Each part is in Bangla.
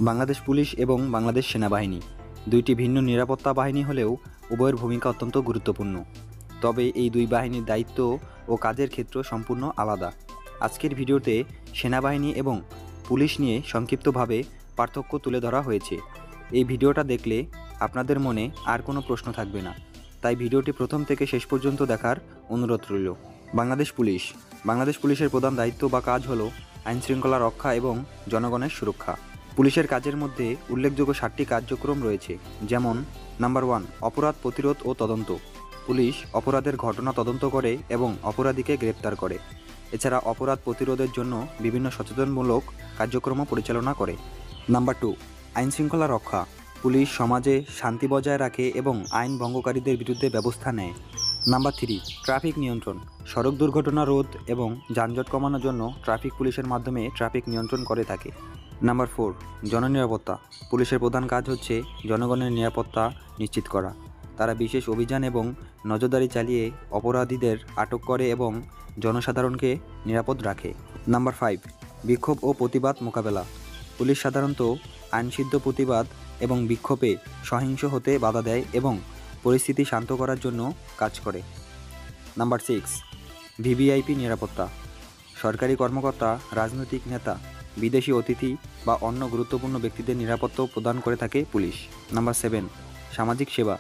বাংলাদেশ পুলিশ এবং বাংলাদেশ সেনাবাহিনী দুইটি ভিন্ন নিরাপত্তা বাহিনী হলেও উভয়ের ভূমিকা অত্যন্ত গুরুত্বপূর্ণ। তবে এই দুই বাহিনীর দায়িত্ব ও কাজের ক্ষেত্র সম্পূর্ণ আলাদা। আজকের ভিডিওতে সেনাবাহিনী এবং পুলিশ নিয়ে সংক্ষিপ্তভাবে পার্থক্য তুলে ধরা হয়েছে। এই ভিডিওটা দেখলে আপনাদের মনে আর কোনো প্রশ্ন থাকবে না, তাই ভিডিওটি প্রথম থেকে শেষ পর্যন্ত দেখার অনুরোধ রইল। বাংলাদেশ পুলিশের প্রধান দায়িত্ব বা কাজ হলো আইনশৃঙ্খলা রক্ষা এবং জনগণের সুরক্ষা। পুলিশের কাজের মধ্যে উল্লেখযোগ্য 7টি কার্যক্রম রয়েছে, যেমন নাম্বার 1, অপরাধ প্রতিরোধ ও তদন্ত। পুলিশ অপরাধের ঘটনা তদন্ত করে এবং অপরাধীকে গ্রেপ্তার করে। এছাড়া অপরাধ প্রতিরোধের জন্য বিভিন্ন সচেতনমূলক কার্যক্রম পরিচালনা করে। নাম্বার 2, আইনশৃঙ্খলা রক্ষা। পুলিশ সমাজে শান্তি বজায় রাখে এবং আইন ভঙ্গকারীদের বিরুদ্ধে ব্যবস্থা নেয়। নাম্বার 3, ট্রাফিক নিয়ন্ত্রণ। সড়ক দুর্ঘটনা রোধ এবং যানজট কমানোর জন্য ট্রাফিক পুলিশের মাধ্যমে ট্রাফিক নিয়ন্ত্রণ করে থাকে। নাম্বার 4, জননিরাপত্তা। পুলিশের প্রধান কাজ হচ্ছে জনগণের নিরাপত্তা নিশ্চিত করা। তারা বিশেষ অভিযান এবং নজরদারি চালিয়ে অপরাধীদের আটক করে এবং জনসাধারণকে নিরাপদ রাখে। নাম্বার 5, বিক্ষোভ ও প্রতিবাদ মোকাবেলা। পুলিশ সাধারণত আইনসিদ্ধ প্রতিবাদ এবং বিক্ষোভে সহিংস হতে বাধা দেয় এবং পরিস্থিতি শান্ত করার জন্য কাজ করে। নাম্বার 6, ভিভিআইপি নিরাপত্তা। সরকারি কর্মকর্তা, রাজনৈতিক নেতা, বিদেশি অতিথি বা অন্য গুরুত্বপূর্ণ ব্যক্তিদের নিরাপত্তা প্রদান করে থাকে পুলিশ। নাম্বার 7, সামাজিক সেবা।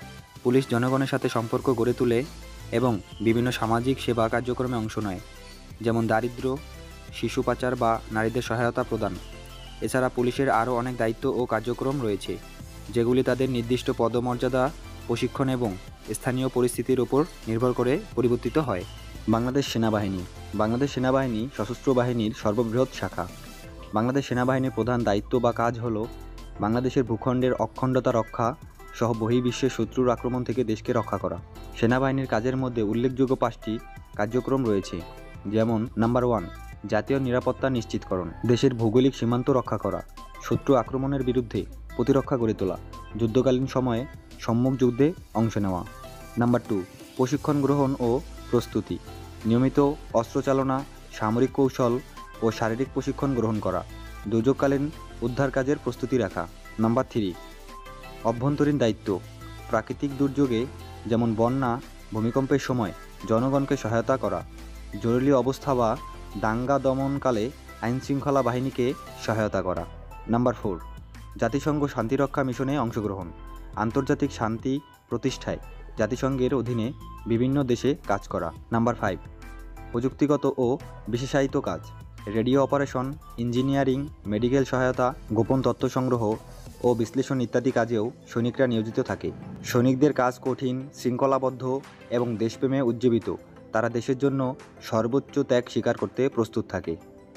পুলিশ জনগণের সাথে সম্পর্ক গড়ে তোলে এবং বিভিন্ন সামাজিক সেবা কার্যক্রমে অংশ নেয়, যেমন দারিদ্র্য, শিশু পাচার বা নারীদের সহায়তা প্রদান। এছাড়া পুলিশের আরও অনেক দায়িত্ব ও কার্যক্রম রয়েছে, যেগুলি তাদের নির্দিষ্ট পদমর্যাদা, প্রশিক্ষণ এবং স্থানীয় পরিস্থিতির উপর নির্ভর করে পরিবর্তিত হয়। বাংলাদেশ সেনাবাহিনী সশস্ত্র বাহিনীর সর্ববৃহৎ শাখা। বাংলাদেশ সেনাবাহিনীর প্রধান দায়িত্ব বা কাজ হল বাংলাদেশের ভূখণ্ডের অখণ্ডতা রক্ষা সহ বহির্বিশ্বের শত্রুর আক্রমণ থেকে দেশকে রক্ষা করা। সেনাবাহিনীর কাজের মধ্যে উল্লেখযোগ্য 5টি কার্যক্রম রয়েছে, যেমন নাম্বার 1, জাতীয় নিরাপত্তা নিশ্চিতকরণ। দেশের ভৌগোলিক সীমান্ত রক্ষা করা, শত্রু আক্রমণের বিরুদ্ধে প্রতিরক্ষা গড়ে তোলা, যুদ্ধকালীন সময়ে সম্মুখ যুদ্ধে অংশ নেওয়া। নাম্বার 2, প্রশিক্ষণ গ্রহণ ও প্রস্তুতি। নিয়মিত অস্ত্রচালনা, সামরিক কৌশল ও শারীরিক প্রশিক্ষণ গ্রহণ করা, দুর্যোগকালীন উদ্ধার কাজের প্রস্তুতি রাখা। নাম্বার 3, অভ্যন্তরীণ দায়িত্ব। প্রাকৃতিক দুর্যোগে যেমন বন্যা, ভূমিকম্পের সময় জনগণকে সহায়তা করা, জরুরি অবস্থা বা দাঙ্গা দমনকালে আইনশৃঙ্খলা বাহিনীকে সহায়তা করা। নাম্বার 4, জাতিসংঘ শান্তিরক্ষা মিশনে অংশগ্রহণ। আন্তর্জাতিক শান্তি প্রতিষ্ঠায় জাতিসংঘের অধীনে বিভিন্ন দেশে কাজ করা। নাম্বার 5, প্রযুক্তিগত ও বিশেষায়িত কাজ। রেডিও অপারেশন, ইঞ্জিনিয়ারিং, মেডিকেল সহায়তা, গোপন তথ্য সংগ্রহ ও বিশ্লেষণ ইত্যাদি কাজেও সৈনিকরা নিয়োজিত থাকে। সৈনিকদের কাজ কঠিন, শৃঙ্খলাবদ্ধ এবং দেশপ্রেমে উজ্জীবিত। তারা দেশের জন্য সর্বোচ্চ ত্যাগ স্বীকার করতে প্রস্তুত থাকে।